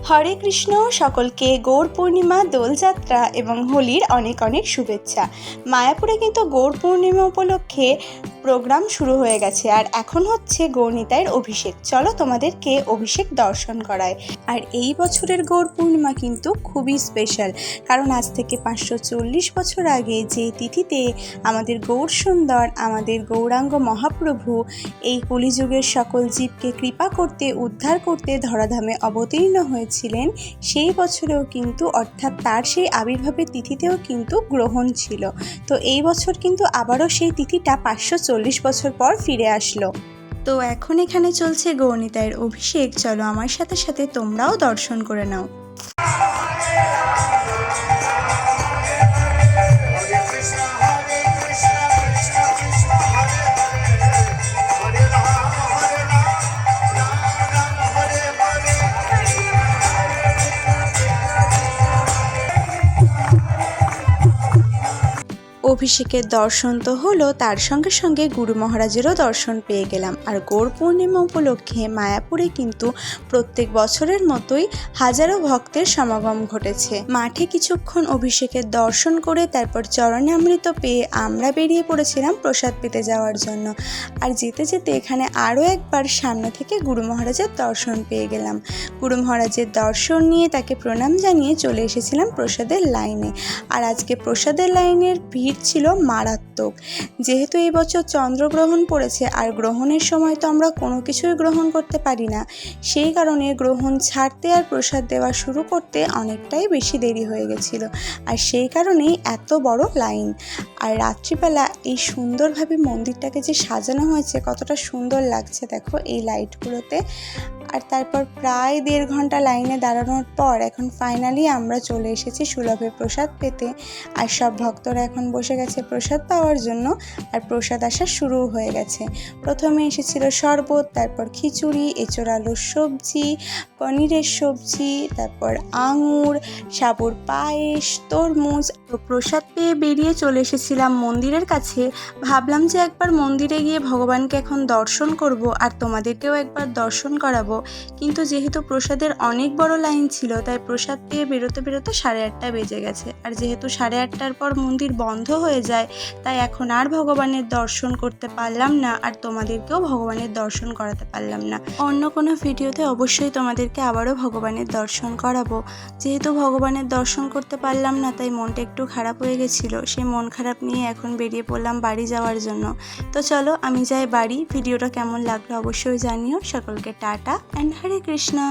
হরে কৃষ্ণ। সকলকে গৌর পূর্ণিমা, দোলযাত্রা এবং হোলির অনেক অনেক শুভেচ্ছা। মায়াপুরে কিন্তু গৌর পূর্ণিমা উপলক্ষে প্রোগ্রাম শুরু হয়ে গেছে, আর এখন হচ্ছে গৌরনিতাইয়ের অভিষেক। চলো তোমাদেরকে অভিষেক দর্শন করায়। আর এই বছরের গৌর পূর্ণিমা কিন্তু খুবই স্পেশাল, কারণ আজ থেকে 540 বছর আগে যে তিথিতে আমাদের গৌর সুন্দর, আমাদের গৌরাঙ্গ মহাপ্রভু এই কলিযুগের সকল জীবকে কৃপা করতে, উদ্ধার করতে ধরাধামে অবতীর্ণ হয়েছিলেন, সেই বছরেও কিন্তু, অর্থাৎ তার সেই আবির্ভাবের তিথিতেও কিন্তু গ্রহণ ছিল। তো এই বছর কিন্তু আবারও সেই তিথিটা 540 বছর পর ফিরে আসলো। তো এখন এখানে চলছে গৌরনিতাইয়ের অভিষেক। চলো আমার সাথে সাথে তোমরাও দর্শন করে নাও। অভিষেকের দর্শন তো হলো, তার সঙ্গে সঙ্গে গুরু মহারাজেরও দর্শন পেয়ে গেলাম। আর গৌর পূর্ণিমা উপলক্ষে মায়াপুরে কিন্তু প্রত্যেক বছরের মতোই হাজারো ভক্তের সমাগম ঘটেছে। মাঠে কিছুক্ষণ অভিষেকের দর্শন করে তারপর চরণে অমৃত পেয়ে আমরা বেরিয়ে পড়েছিলাম প্রসাদ পেতে যাওয়ার জন্য। আর যেতে যেতে এখানে আরও একবার সামনে থেকে গুরু মহারাজের দর্শন পেয়ে গেলাম। গুরু মহারাজের দর্শন নিয়ে তাকে প্রণাম জানিয়ে চলে এসেছিলাম প্রসাদের লাইনে। আর আজকে প্রসাদের লাইনের ভিড় ছিল মারাত্মক। যেহেতু এই বছর চন্দ্রগ্রহণ পড়েছে, আর গ্রহণের সময় তো আমরা কোনো কিছুই গ্রহণ করতে পারি না, সেই কারণে গ্রহণ ছাড়তে আর প্রসাদ দেওয়া শুরু করতে অনেকটাই বেশি দেরি হয়ে গেছিল, আর সেই কারণেই এত বড় লাইন। আর রাত্রিবেলা এই সুন্দরভাবে মন্দিরটাকে যে সাজানো হয়েছে, কতটা সুন্দর লাগছে দেখো এই লাইটগুলোতে। আর তারপর প্রায় 1.5 ঘন্টা লাইনে দাঁড়ানোর পর এখন ফাইনালি আমরা চলে এসেছি সুলভে প্রসাদ পেতে। আর সব ভক্তরা এখন বসে গেছে প্রসাদ পাওয়ার জন্য, আর প্রসাদ আসা শুরু হয়ে গেছে। প্রথমে এসেছিল শরবত, তারপর খিচুড়ি, এঁচোড় আলুর সবজি, পনিরের সবজি, তারপর আঙুর, সাবুর পায়েস, তরমুজ। তো প্রসাদ পেয়ে বেরিয়ে চলে এসেছিলাম মন্দিরের কাছে। ভাবলাম যে একবার মন্দিরে গিয়ে ভগবানকে এখন দর্শন করব, আর তোমাদেরকেও একবার দর্শন করাবো। কিন্তু যেহেতু প্রসাদের অনেক বড় লাইন ছিল, তাই প্রসাদ পেয়ে বেরোতে বেরোতে 8:30 বেজে গেছে। আর যেহেতু 8:30টার পর মন্দির বন্ধ হয়ে যায়, তাই এখন আর ভগবানের দর্শন করতে পারলাম না, আর তোমাদেরকেও ভগবানের দর্শন করাতে পারলাম না। অন্য কোনো ভিডিওতে অবশ্যই তোমাদেরকে আবারও ভগবানের দর্শন করাবো। যেহেতু ভগবানের দর্শন করতে পারলাম না, তাই মনটা একটু খারাপ হয়ে গেছিলো। সেই মন খারাপ নিয়ে এখন বেরিয়ে পড়লাম বাড়ি যাওয়ার জন্য। তো চলো আমি যাই বাড়ি। ভিডিওটা কেমন লাগলো অবশ্যই জানিও। সকলকে টাটা অ্যান্ড হরে কৃষ্ণা।